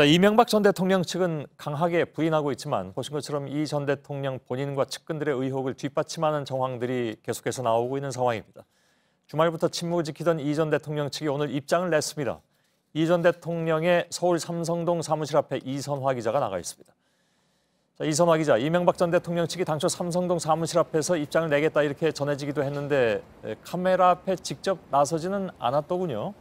이명박 전 대통령 측은 강하게 부인하고 있지만 보신 것처럼 이 전 대통령 본인과 측근들의 의혹을 뒷받침하는 정황들이 계속해서 나오고 있는 상황입니다. 주말부터 침묵을 지키던 이 전 대통령 측이 오늘 입장을 냈습니다. 이 전 대통령의 서울 삼성동 사무실 앞에 이선화 기자가 나가 있습니다. 이선화 기자, 이명박 전 대통령 측이 당초 삼성동 사무실 앞에서 입장을 내겠다 이렇게 전해지기도 했는데 카메라 앞에 직접 나서지는 않았더군요.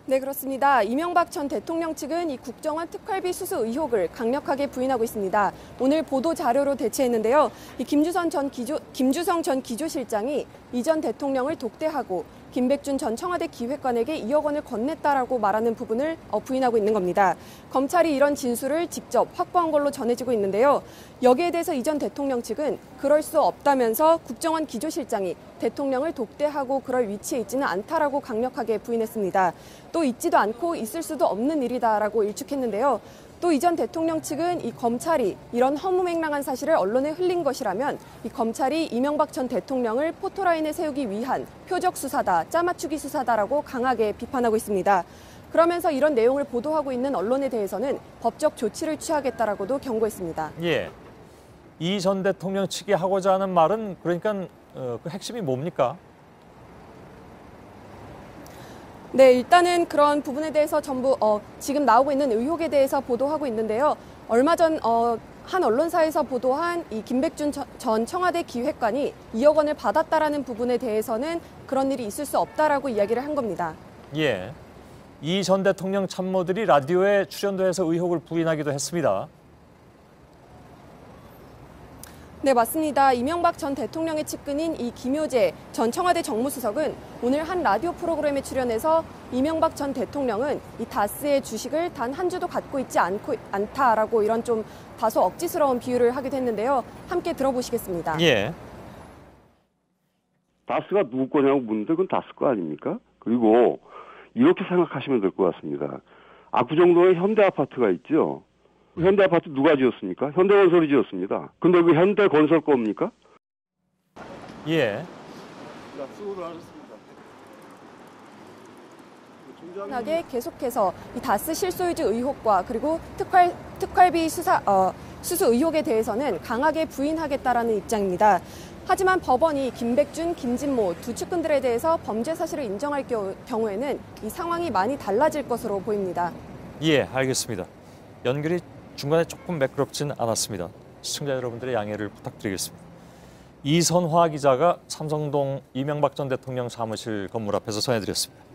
네, 그렇습니다. 이명박 전 대통령 측은 이 국정원 특활비 수수 의혹을 강력하게 부인하고 있습니다. 오늘 보도 자료로 대체했는데요. 김주성 전 기조실장이 이 전 대통령을 독대하고 김백준 전 청와대 기획관에게 2억 원을 건넸다라고 말하는 부분을 부인하고 있는 겁니다. 검찰이 이런 진술을 직접 확보한 걸로 전해지고 있는데요. 여기에 대해서 이 전 대통령 측은 그럴 수 없다면서 국정원 기조실장이 대통령을 독대하고 그럴 위치에 있지는 않다라고 강력하게 부인했습니다. 또 있지도 않고 있을 수도 없는 일이다라고 일축했는데요. 또 이 전 대통령 측은 이 검찰이 이런 허무맹랑한 사실을 언론에 흘린 것이라면 이 검찰이 이명박 전 대통령을 포토라인에 세우기 위한 표적 수사다, 짜맞추기 수사다라고 강하게 비판하고 있습니다. 그러면서 이런 내용을 보도하고 있는 언론에 대해서는 법적 조치를 취하겠다라고도 경고했습니다. 예, 이 전 대통령 측이 하고자 하는 말은 그러니까 그 핵심이 뭡니까? 네, 일단은 그런 부분에 대해서 전부 지금 나오고 있는 의혹에 대해서 보도하고 있는데요. 얼마 전 한 언론사에서 보도한 이 김백준 전 청와대 기획관이 2억 원을 받았다라는 부분에 대해서는 그런 일이 있을 수 없다라고 이야기를 한 겁니다. 예, 이 전 대통령 참모들이 라디오에 출연도 해서 의혹을 부인하기도 했습니다. 네, 맞습니다. 이명박 전 대통령의 측근인 이 김효재 전 청와대 정무수석은 오늘 한 라디오 프로그램에 출연해서 이명박 전 대통령은 이 다스의 주식을 단 한 주도 갖고 있지 않다라고 이런 좀 다소 억지스러운 비유를 하기도 했는데요. 함께 들어보시겠습니다. 예. 다스가 누구 거냐고 묻는데 그건 다스 거 아닙니까? 그리고 이렇게 생각하시면 될 것 같습니다. 압구정동에 현대아파트가 있죠. 현대아파트 누가 지었습니까? 현대건설이 지었습니다. 근데 그 현대건설 겁니까? 예. 하게 계속해서 이 다스 실소유주 의혹과 그리고 특활비 수수 의혹에 대해서는 강하게 부인하겠다라는 입장입니다. 하지만 법원이 김백준, 김진모 두 측근들에 대해서 범죄 사실을 인정할 경우에는 이 상황이 많이 달라질 것으로 보입니다. 예, 알겠습니다. 연결이 중간에 조금 매끄럽진 않았습니다. 시청자 여러분들의 양해를 부탁드리겠습니다. 이선화 기자가 삼성동 이명박 전 대통령 사무실 건물 앞에서 전해드렸습니다.